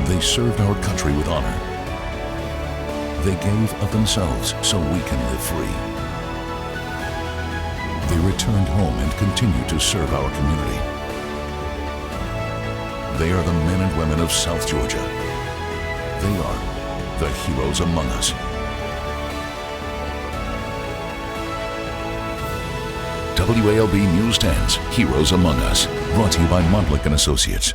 They served our country with honor. They gave of themselves so we can live free. They returned home and continue to serve our community. They are the men and women of South Georgia. They are the heroes among us. WALB News 10's Heroes Among Us, brought to you by Montlick & Associates.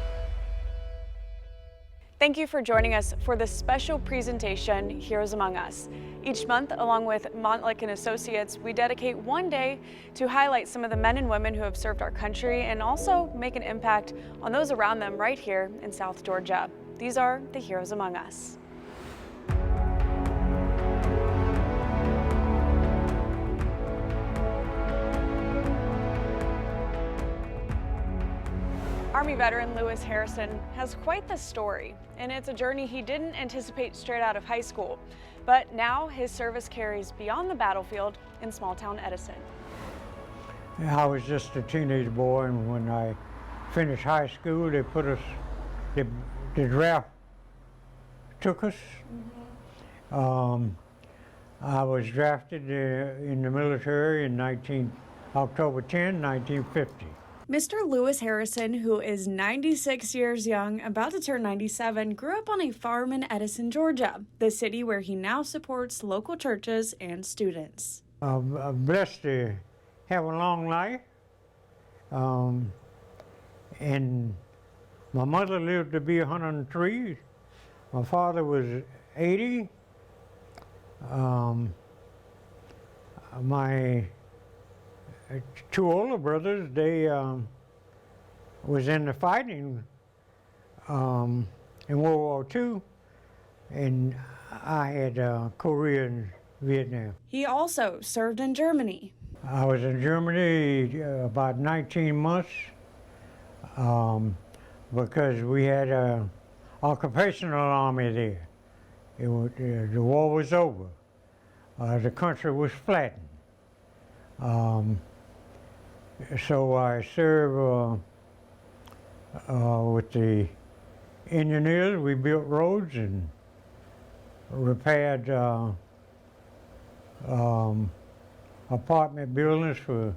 Thank you for joining us for this special presentation, Heroes Among Us. Each month, along with Montlick & Associates, we dedicate one day to highlight some of the men and women who have served our country and also make an impact on those around them right here in South Georgia. These are the Heroes Among Us. Army veteran Lewis Harrison has quite the story, and it's a journey he didn't anticipate straight out of high school. But now his service carries beyond the battlefield in small-town Edison. I was just a teenage boy, and when I finished high school, they put us, the draft took us. I was drafted in the military in October 10, 1950. Mr. Lewis Harrison, who is 96 years young, about to turn 97, grew up on a farm in Edison, Georgia, the city where he now supports local churches and students. I'm blessed to have a long life, and my mother lived to be 103. My father was 80. My two older brothers, they was in the fighting in World War II, and I had Korea and Vietnam. He also served in Germany. I was in Germany about 19 months because we had an occupational army there. The war was over. The country was flattened. So I served with the engineers. We built roads and repaired apartment buildings for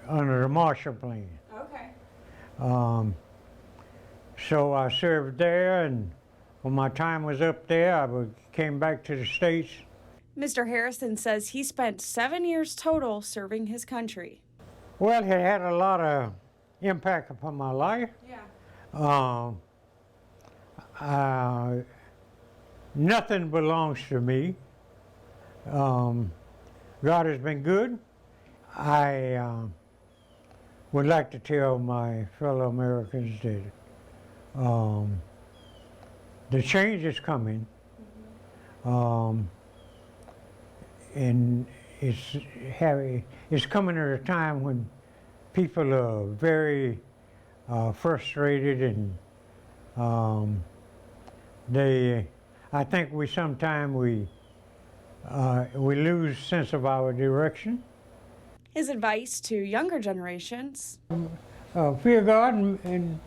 under the Marshall Plan. Okay. So I served there, and when my time was up there, I came back to the States. Mr. Harrison says he spent 7 years total serving his country. Well, it had a lot of impact upon my life. Yeah. Nothing belongs to me. God has been good. I would like to tell my fellow Americans that the change is coming. And it's coming at a time when people are very frustrated, and I think sometimes we lose sense of our direction. His advice to younger generations: fear God and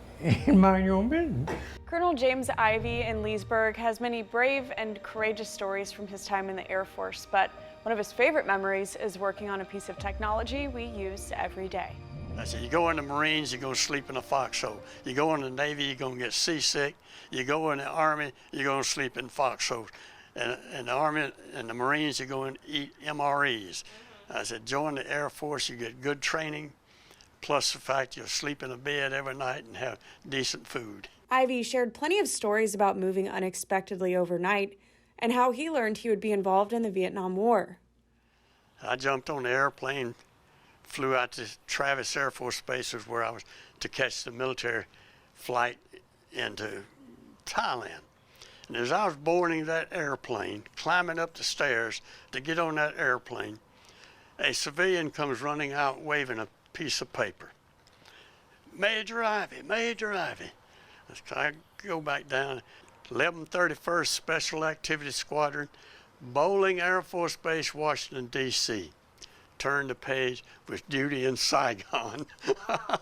mind your own business. Colonel James Ivey in Leesburg has many brave and courageous stories from his time in the Air Force, but one of his favorite memories is working on a piece of technology we use every day. I said, you go in the Marines, you're going to sleep in a foxhole. You go in the Navy, you're going to get seasick. You go in the Army, you're going to sleep in foxholes. And in the Army and the Marines, you're going to eat MREs. I said, join the Air Force, you get good training, plus the fact you'll sleep in a bed every night and have decent food. Ivey shared plenty of stories about moving unexpectedly overnight and how he learned he would be involved in the Vietnam War. I jumped on the airplane, flew out to Travis Air Force Base, where I was to catch the military flight into Thailand. And as I was boarding that airplane, climbing up the stairs to get on that airplane, a civilian comes running out waving a piece of paper. Major Ivey, Major Ivey. I go back down, 1131st Special Activity Squadron, Bowling Air Force Base, Washington, D.C. Turn the page with duty in Saigon. Wow.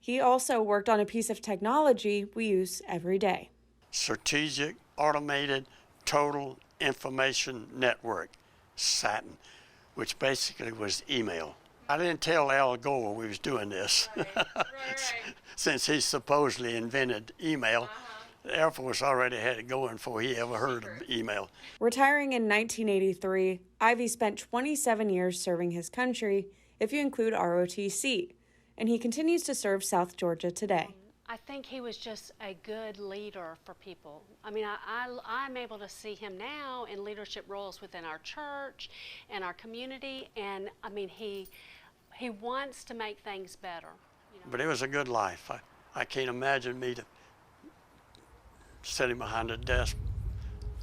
He also worked on a piece of technology we use every day. Strategic Automated Total Information Network, SATN, which basically was email. I didn't tell Al Gore we was doing this. Right. Since he supposedly invented email. The Air Force already had it going before he ever heard of email. Retiring in 1983, Ivy spent 27 years serving his country, if you include ROTC, and he continues to serve South Georgia today. I think he was just a good leader for people. I mean, I'm able to see him now in leadership roles within our church and our community, and I mean, he wants to make things better. You know? But it was a good life. I can't imagine me sitting behind a desk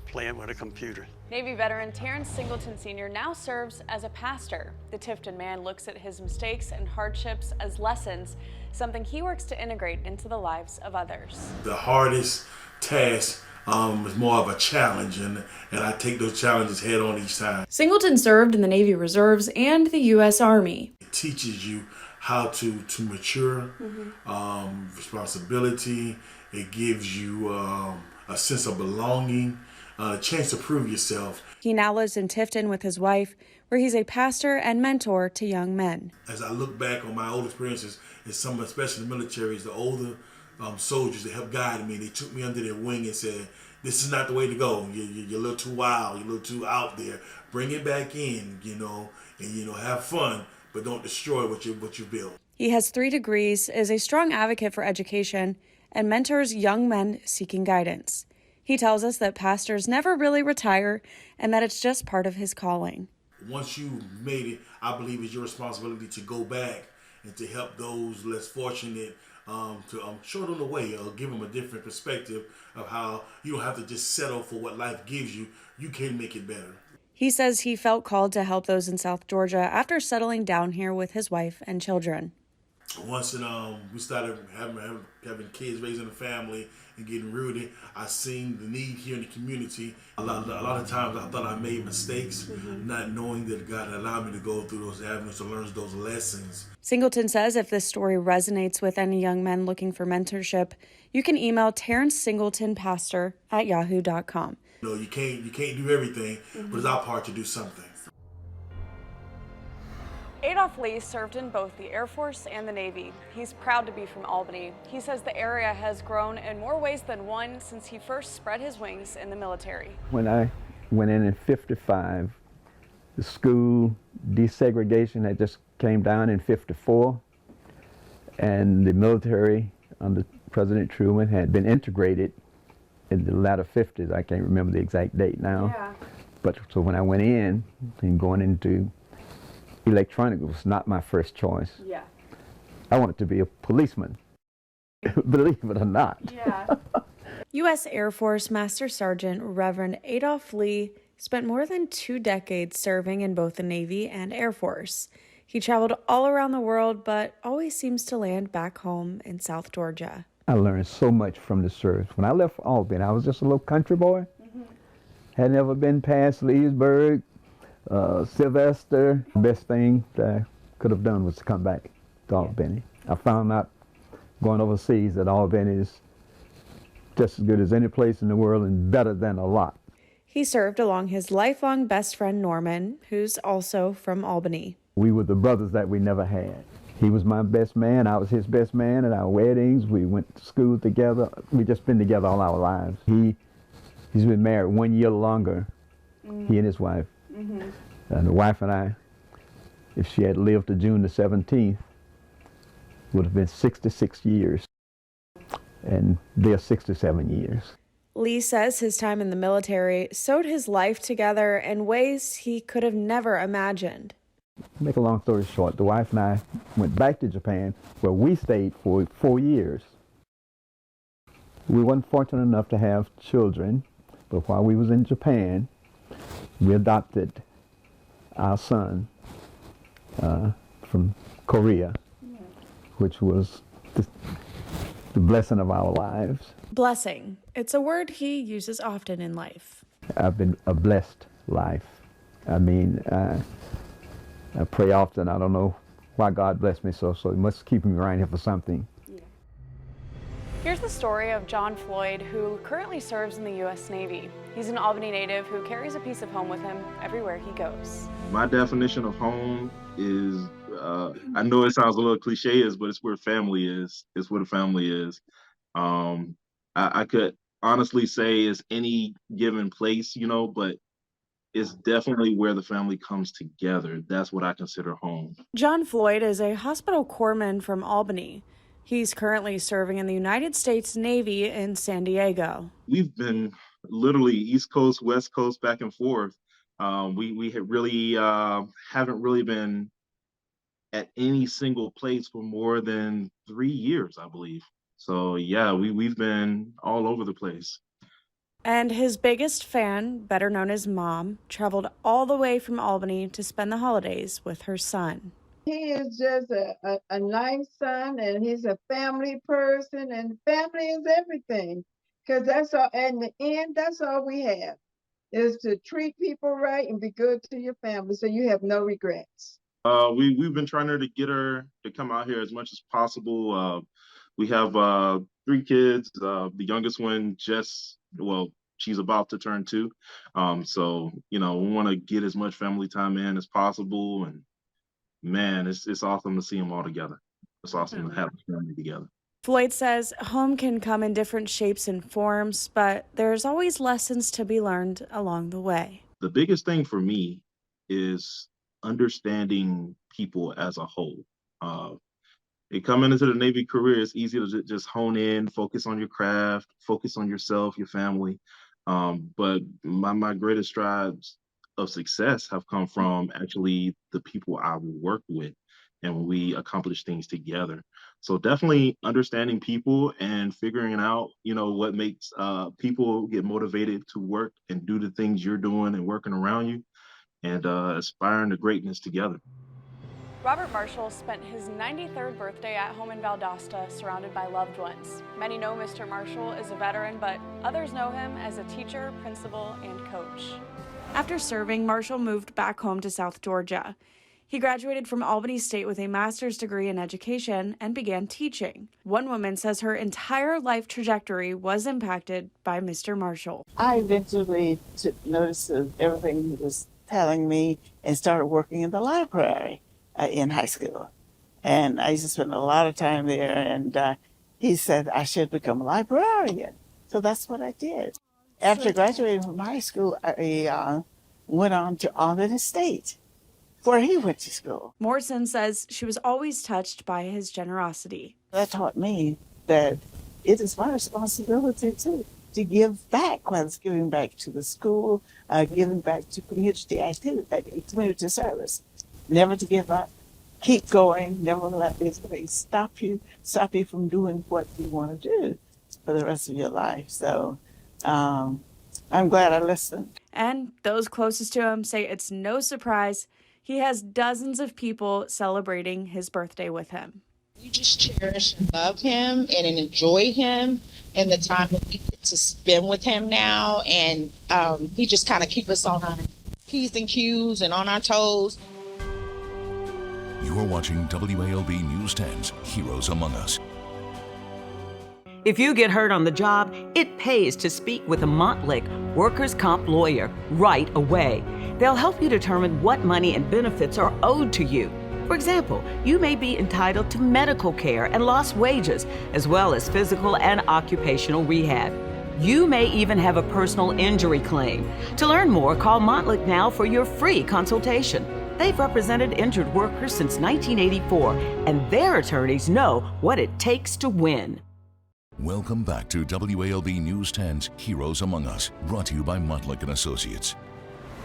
playing with a computer. Navy veteran Terrence Singleton Sr. now serves as a pastor. The Tifton man looks at his mistakes and hardships as lessons, something he works to integrate into the lives of others. The hardest task is more of a challenge, and I take those challenges head on each time. Singleton served in the Navy Reserves and the U.S. Army. It teaches you how to mature, responsibility. It gives you a sense of belonging, a chance to prove yourself. He now lives in Tifton with his wife, where he's a pastor and mentor to young men. As I look back on my old experiences, and some, especially in the military, the older soldiers that helped guide me, they took me under their wing and said, this is not the way to go. You're a little too wild, you're a little too out there. Bring it back in, and have fun, but don't destroy what you built. He has 3 degrees, is a strong advocate for education, and mentors young men seeking guidance. He tells us that pastors never really retire and that it's just part of his calling. Once you've made it, I believe it's your responsibility to go back and to help those less fortunate, to show them the way or give them a different perspective of how you don't have to just settle for what life gives you. You can make it better. He says he felt called to help those in South Georgia after settling down here with his wife and children. Once we started having kids, raising a family, and getting rooted, I seen the need here in the community. A lot of times I thought I made mistakes, not knowing that God allowed me to go through those avenues to learn those lessons. Singleton says if this story resonates with any young men looking for mentorship, you can email terrencesingletonpastor@yahoo.com. You can't do everything, but it's our part to do something. Adolph Lee served in both the Air Force and the Navy. He's proud to be from Albany. He says the area has grown in more ways than one since he first spread his wings in the military. When I went in 55, the school desegregation had just came down in 54, and the military under President Truman had been integrated in the latter 50s. I can't remember the exact date now. Yeah. But so when I went in and going into electronic was not my first choice. Yeah. I wanted to be a policeman, believe it or not. Yeah. U.S. Air Force Master Sergeant Reverend Adolph Lee spent more than 2 decades serving in both the Navy and Air Force. He traveled all around the world, but always seems to land back home in South Georgia. I learned so much from the service. When I left Albany, I was just a little country boy. Had never been past Leesburg, Sylvester. The best thing that I could have done was to come back to Albany. I found out going overseas that Albany is just as good as any place in the world and better than a lot. He served along his lifelong best friend Norman, who's also from Albany. We were the brothers that we never had. He was my best man, I was his best man at our weddings. We went to school together. We've just been together all our lives. He's been married 1 year longer, he and his wife. And the wife and I, if she had lived to June the 17th, would have been 66 years. And they're 67 years. Lee says his time in the military sewed his life together in ways he could have never imagined. Make a long story short, the wife and I went back to Japan, where we stayed for 4 years. We weren't fortunate enough to have children, but while we was in Japan, we adopted our son from Korea, which was the blessing of our lives. Blessing. It's a word he uses often in life. I've been a blessed life. I mean, I pray often. I don't know why God blessed me so he must keep me around here for something. Yeah. Here's the story of John Floyd, who currently serves in the U.S. Navy. He's an Albany native who carries a piece of home with him everywhere he goes. My definition of home is, I know it sounds a little cliche, but it's where family is. It's where the family is. I could honestly say it's any given place, but it's definitely where the family comes together. That's what I consider home. John Floyd is a hospital corpsman from Albany. He's currently serving in the United States Navy in San Diego. We've been literally East Coast, West Coast, back and forth. We had really haven't really been at any single place for more than 3 years, I believe. So yeah, we've been all over the place. And his biggest fan, better known as Mom, traveled all the way from Albany to spend the holidays with her son. He is just a nice son, and he's a family person, and family is everything. Because that's all, in the end, that's all we have, is to treat people right and be good to your family so you have no regrets. We've been trying to get her to come out here as much as possible. We have 3 kids. The youngest one she's about to turn 2. So, we want to get as much family time in as possible. And man, it's awesome to see them all together. It's awesome to have the family together. Floyd says home can come in different shapes and forms, but there's always lessons to be learned along the way. The biggest thing for me is understanding people as a whole. Coming into the Navy career, it's easy to just hone in, focus on your craft, focus on yourself, your family. But my greatest strides of success have come from actually the people I work with and when we accomplish things together. So definitely understanding people and figuring out, what makes people get motivated to work and do the things you're doing and working around you, and aspiring to greatness together. Robert Marshall spent his 93rd birthday at home in Valdosta, surrounded by loved ones. Many know Mr. Marshall is a veteran, but others know him as a teacher, principal, and coach. After serving, Marshall moved back home to South Georgia. He graduated from Albany State with a master's degree in education and began teaching. One woman says her entire life trajectory was impacted by Mr. Marshall. I eventually took notice of everything he was telling me and started working in the library in high school. And I used to spend a lot of time there, and he said I should become a librarian. So that's what I did. After graduating from high school, I went on to Albany State, where he went to school. Morrison says she was always touched by his generosity. That taught me that it is my responsibility too to give back, whether it's giving back to the school, giving back to community activity, community service. Never to give up, keep going, never let this thing stop you from doing what you want to do for the rest of your life. So I'm glad I listened. And those closest to him say it's no surprise he has dozens of people celebrating his birthday with him. We just cherish and love him and enjoy him and the time that we get to spend with him now. And he just kind of keeps us on our P's and Q's and on our toes. You're watching WALB News 10's Heroes Among Us. If you get hurt on the job, it pays to speak with a Montlick workers' comp lawyer right away. They'll help you determine what money and benefits are owed to you. For example, you may be entitled to medical care and lost wages, as well as physical and occupational rehab. You may even have a personal injury claim. To learn more, call Montlick now for your free consultation. They've represented injured workers since 1984, and their attorneys know what it takes to win. Welcome back to WALB News 10's Heroes Among Us, brought to you by Montlick & Associates.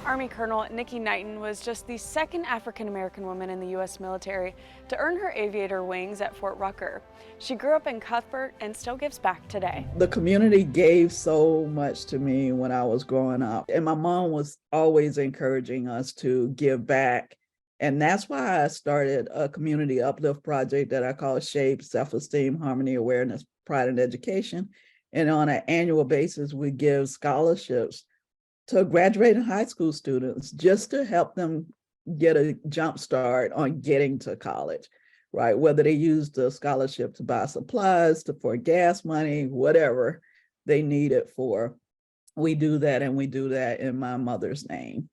Army Colonel Nikki Knighton was just the second African-American woman in the U.S. military to earn her aviator wings at Fort Rucker. She grew up in Cuthbert and still gives back today. The community gave so much to me when I was growing up, and my mom was always encouraging us to give back. And that's why I started a community uplift project that I call SHAPE, Self-Esteem, Harmony, Awareness, Pride, and Education. And on an annual basis, we give scholarships to graduating high school students just to help them get a jump start on getting to college. right? Whether they use the scholarship to buy supplies, for gas money, whatever they need it for. We do that, and we do that in my mother's name.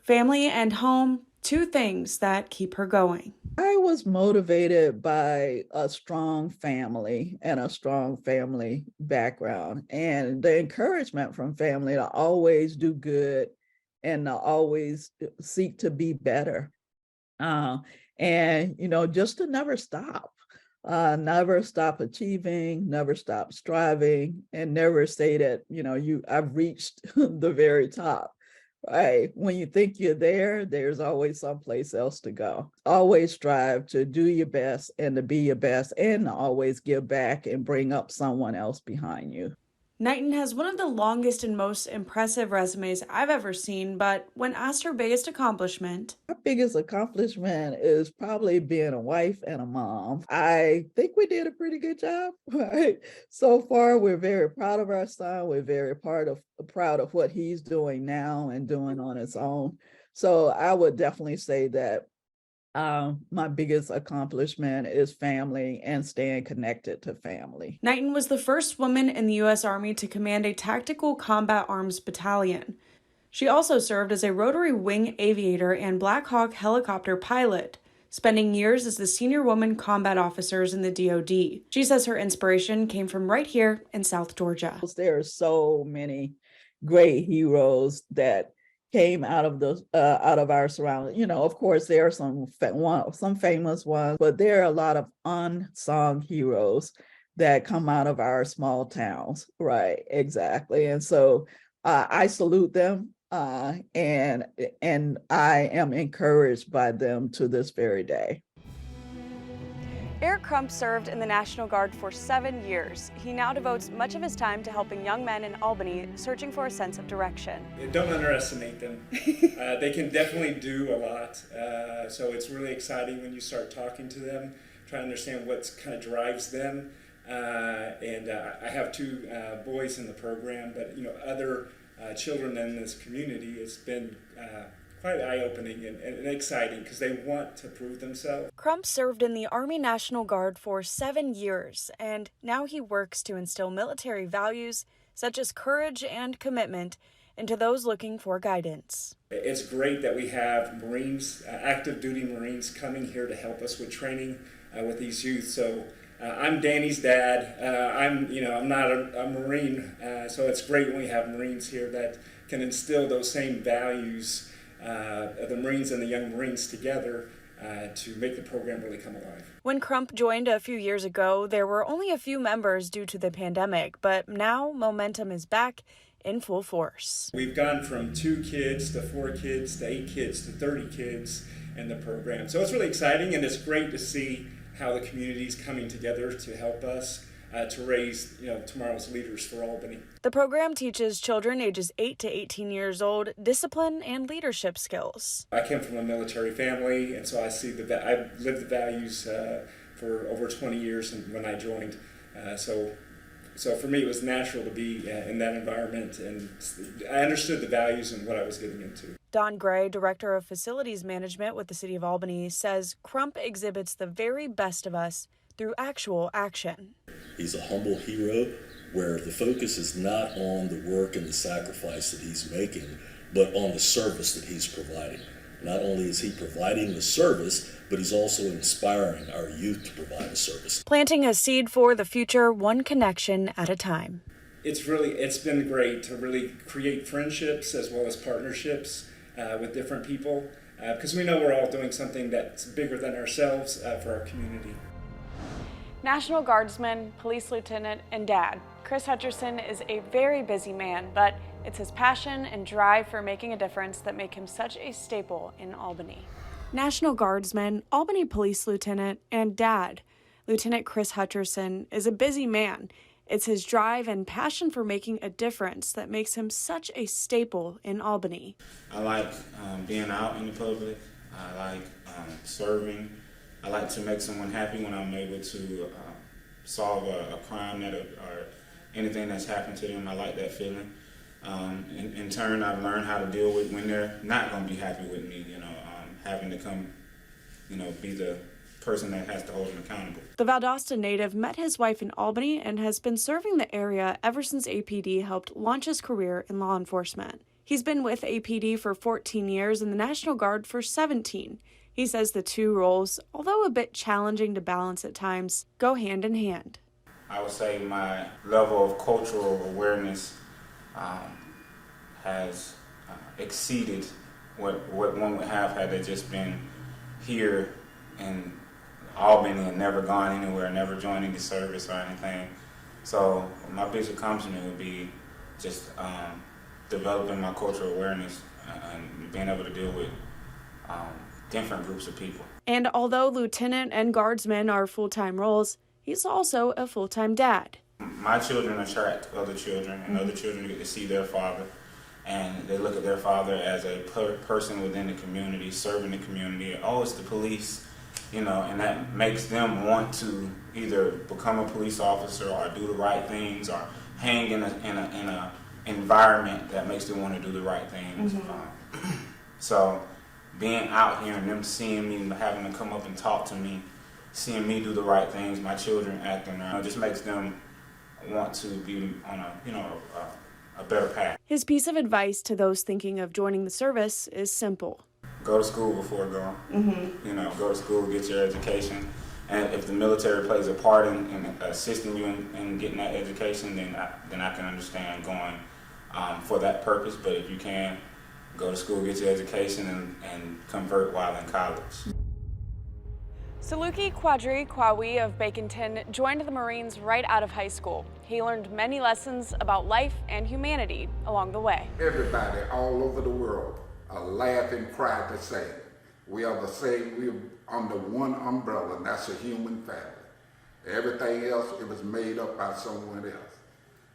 Family and home, two things that keep her going. I was motivated by a strong family and a strong family background, and the encouragement from family to always do good and to always seek to be better. And, just to never stop. Never stop achieving, never stop striving, and never say that, I've reached the very top. Right. When you think you're there, there's always someplace else to go. Always strive to do your best and to be your best, and to always give back and bring up someone else behind you. Knighton has one of the longest and most impressive resumes I've ever seen, but when asked her biggest accomplishment... My biggest accomplishment is probably being a wife and a mom. I think we did a pretty good job, right? So far, we're very proud of our son. We're very proud of what he's doing now and doing on his own. So I would definitely say that my biggest accomplishment is family and staying connected to family. Knighton was the first woman in the U.S. Army to command a tactical combat arms battalion. She also served as a rotary wing aviator and Black Hawk helicopter pilot, spending years as the senior woman combat officers in the DoD. She says her inspiration came from right here in South Georgia. There are so many great heroes that came out of our surroundings. Of course, there are some famous ones, but there are a lot of unsung heroes that come out of our small towns. Right, exactly. And so I salute them, and I am encouraged by them to this very day. Eric Crump served in the National Guard for 7 years. He now devotes much of his time to helping young men in Albany searching for a sense of direction. Don't underestimate them. They can definitely do a lot. So it's really exciting when you start talking to them, try to understand what kind of drives them. I have 2 boys in the program, but other children in this community. It's been quite eye-opening and exciting because they want to prove themselves. Crump served in the Army National Guard for 7 years, and now he works to instill military values such as courage and commitment into those looking for guidance. It's great that we have Marines, active duty Marines, coming here to help us with training with these youth. So I'm Danny's dad. I'm not a Marine, so it's great when we have Marines here that can instill those same values of the Marines and the young Marines together to make the program really come alive. When Crump joined a few years ago, there were only a few members due to the pandemic, but now momentum is back in full force. We've gone from 2 kids to 4 kids to 8 kids to 30 kids in the program. So it's really exciting, and it's great to see how the community is coming together to help us to raise tomorrow's leaders for Albany. The program teaches children ages 8 to 18 years old discipline and leadership skills. I came from a military family, and so I've lived the values for over 20 years when I joined. So for me, it was natural to be in that environment, and I understood the values and what I was getting into. Don Gray, Director of Facilities Management with the City of Albany, says Crump exhibits the very best of us through actual action. He's a humble hero where the focus is not on the work and the sacrifice that he's making, but on the service that he's providing. Not only is he providing the service, but he's also inspiring our youth to provide a service. Planting a seed for the future, one connection at a time. It's been great to really create friendships as well as partnerships with different people, because we know we're all doing something that's bigger than ourselves for our community. National Guardsman, Police Lieutenant, and Dad, Chris Hutcherson is a very busy man, but it's his passion and drive for making a difference that make him such a staple in Albany. National Guardsman, Albany Police Lieutenant, and Dad, Lieutenant Chris Hutcherson, is a busy man. It's his drive and passion for making a difference that makes him such a staple in Albany. I like being out in the public. I like serving. I like to make someone happy when I'm able to solve a crime or anything that's happened to them. I like that feeling. In turn, I've learned how to deal with when they're not going to be happy with me. Having to come, be the person that has to hold him accountable. The Valdosta native met his wife in Albany and has been serving the area ever since APD helped launch his career in law enforcement. He's been with APD for 14 years and the National Guard for 17. He says the two roles, although a bit challenging to balance at times, go hand in hand. I would say my level of cultural awareness has exceeded what one would have had they just been here in Albany and never gone anywhere, never joined any service or anything. So my biggest accomplishment would be just developing my cultural awareness and being able to deal with different groups of people. And although lieutenant and guardsmen are full-time roles, he's also a full-time dad. My children attract other children, and other children get to see their father, and they look at their father as a person within the community, serving the community. Oh, it's the police, you know, and that makes them want to either become a police officer or do the right things or hang in a environment that makes them want to do the right things. So being out here and them seeing me, having to come up and talk to me, seeing me do the right things, my children acting around, it just makes them want to be on a better path. His piece of advice to those thinking of joining the service is simple. Go to school before going. You know, go to school, get your education. And if the military plays a part in assisting you in getting that education, then I can understand going for that purpose. But if you can, go to school, get your education, and convert while in college. Saluki Quadri Kwawi of Baconton joined the Marines right out of high school. He learned many lessons about life and humanity along the way. Everybody all over the world laugh and cry the same. We are the same. We're under one umbrella, and that's a human family. Everything else, it was made up by someone else.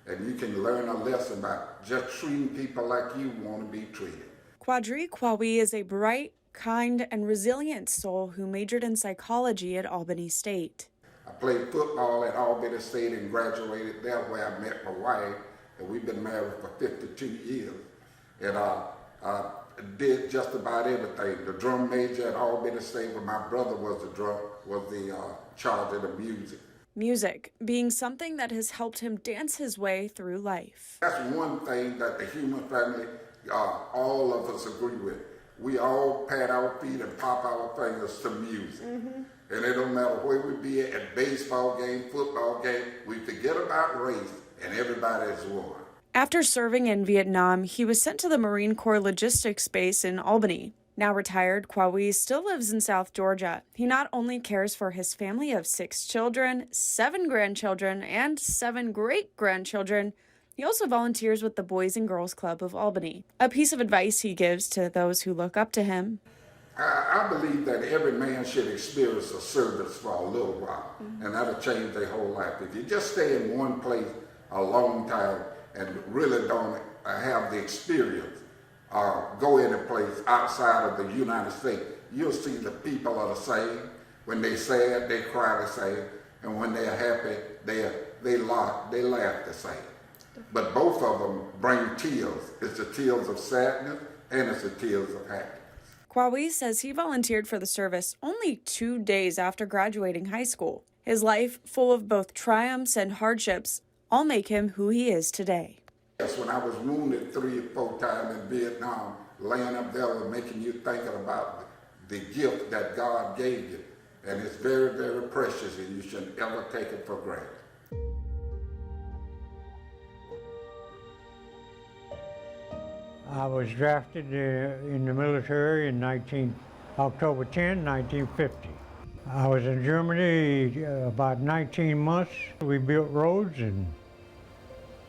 And you can learn a lesson by just treating people like you want to be treated. Quadri Kwawi is a bright, kind, and resilient soul who majored in psychology at Albany State. I played football at Albany State and graduated there where I met my wife, and we've been married for 52 years. And I did just about everything. The drum major at Albany State, where my brother was the charge of the music. Music being something that has helped him dance his way through life. That's one thing that the human family, all of us agree with. We all pat our feet and pop our fingers to music. And it don't matter where we be at baseball game, football game, we forget about race and everybody is one. After serving in Vietnam, he was sent to the Marine Corps Logistics Base in Albany. Now retired, Kwawi still lives in South Georgia. He not only cares for his family of 6 children, 7 grandchildren, and 7 great-grandchildren, he also volunteers with the Boys and Girls Club of Albany. A piece of advice he gives to those who look up to him. I believe that every man should experience a service for a little while, and that'll change their whole life. If you just stay in one place a long time and really don't have the experience, go in a place outside of the United States, you'll see the people are the same. When they're sad, they cry the same, and when they're happy, they laugh the same. But both of them bring tears. It's the tears of sadness and it's the tears of happiness. Kwawi says he volunteered for the service only 2 days after graduating high school. His life, full of both triumphs and hardships, all make him who he is today. Yes, when I was wounded 3 or 4 times in Vietnam, laying up there was making you thinking about the gift that God gave you. And it's very, very precious, and you shouldn't ever take it for granted. I was drafted in the military in October 10, 1950. I was in Germany about 19 months. We built roads and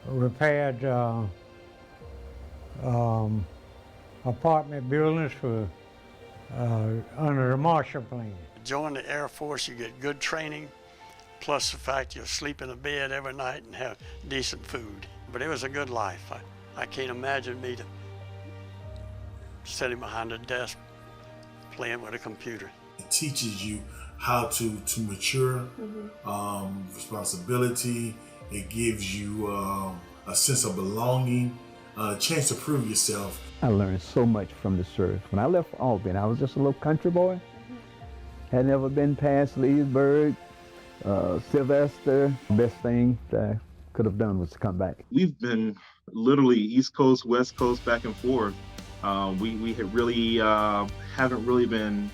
repaired apartment buildings for under the Marshall Plan. Join the Air Force, you get good training, plus the fact you'll sleep in a bed every night and have decent food. But it was a good life. I can't imagine me sitting behind a desk playing with a computer. It teaches you how to mature, responsibility. It gives you a sense of belonging, a chance to prove yourself. I learned so much from the service. When I left Albany, I was just a little country boy. Had never been past Leesburg, Sylvester. Best thing that I could have done was to come back. We've been literally East Coast, West Coast, back and forth. We had really haven't really been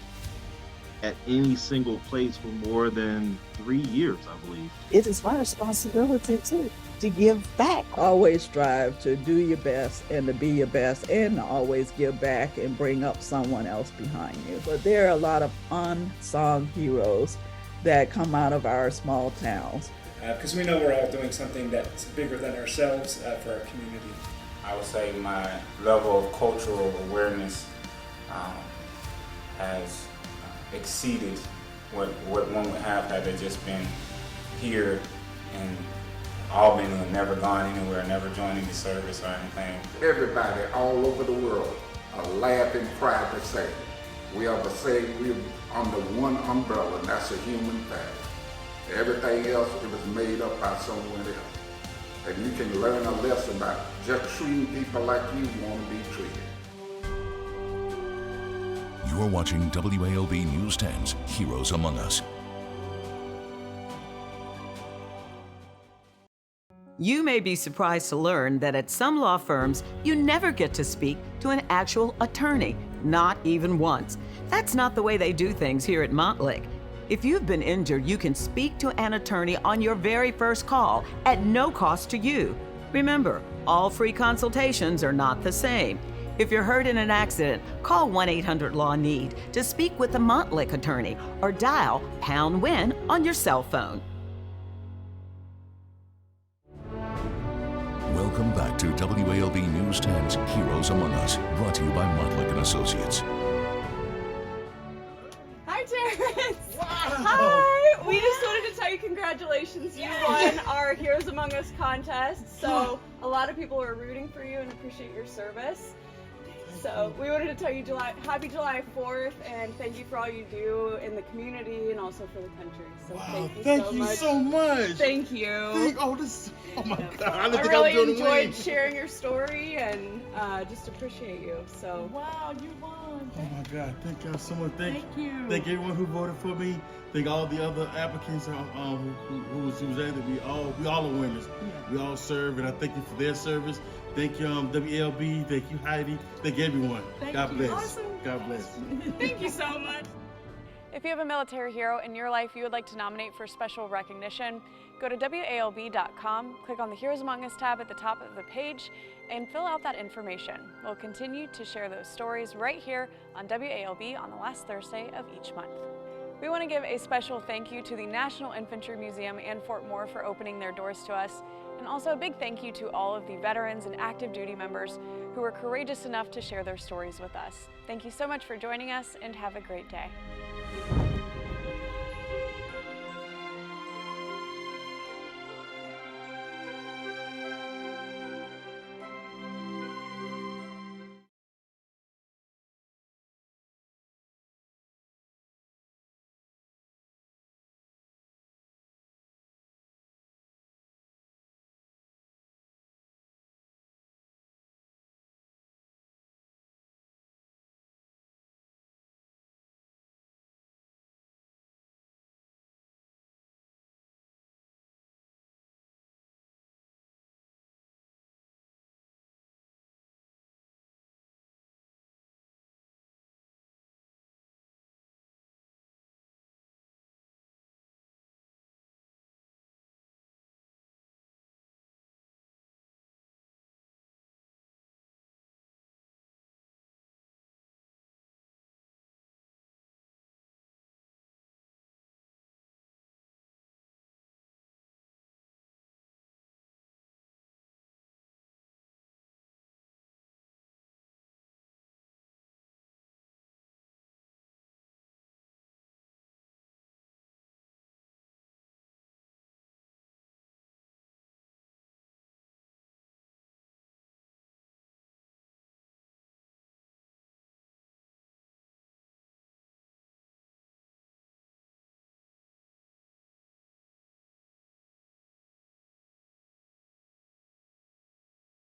at any single place for more than 3 years, I believe. It is my responsibility too to give back. Always strive to do your best and to be your best and to always give back and bring up someone else behind you. But there are a lot of unsung heroes that come out of our small towns. Because we know we're all doing something that's bigger than ourselves for our community. I would say my level of cultural awareness has exceeded what one would have had they just been here in Albany and never gone anywhere, never joined any service or anything. Everybody all over the world are laughing, proud to say, we are the same, we're under one umbrella, and that's a human family. Everything else, it was made up by someone else. And you can learn a lesson by just treating people like you want to be treated. You're watching WALB News 10's Heroes Among Us. You may be surprised to learn that at some law firms, you never get to speak to an actual attorney, not even once. That's not the way they do things here at Montlick. If you've been injured, you can speak to an attorney on your very first call at no cost to you. Remember, all free consultations are not the same. If you're hurt in an accident, call 1-800-LAW-NEED to speak with a Montlick attorney or dial #WIN on your cell phone. Welcome back to WALB News 10's Heroes Among Us, brought to you by Montlick & Associates. Hi, Terrence. Wow. Hi. We just wanted to tell you congratulations. You won our Heroes Among Us contest. So a lot of people are rooting for you and appreciate your service. So we wanted to tell you happy July 4th and thank you for all you do in the community and also for the country. So Wow, thank you so much. Thank you. Oh my God. I really enjoyed sharing your story and just appreciate you. So wow, you won. Oh my God, thank y'all so much. Thank you. Thank everyone who voted for me. Thank all the other applicants who was there. We all are winners. We all serve, and I thank you for their service. Thank you, WLB. Thank you, Heidi. Thank everyone. God bless. Awesome. God bless. Thank you so much. If you have a military hero in your life you would like to nominate for special recognition, go to WALB.com, click on the Heroes Among Us tab at the top of the page, and fill out that information. We'll continue to share those stories right here on WALB on the last Thursday of each month. We want to give a special thank you to the National Infantry Museum and Fort Moore for opening their doors to us, and also a big thank you to all of the veterans and active duty members who were courageous enough to share their stories with us. Thank you so much for joining us and have a great day.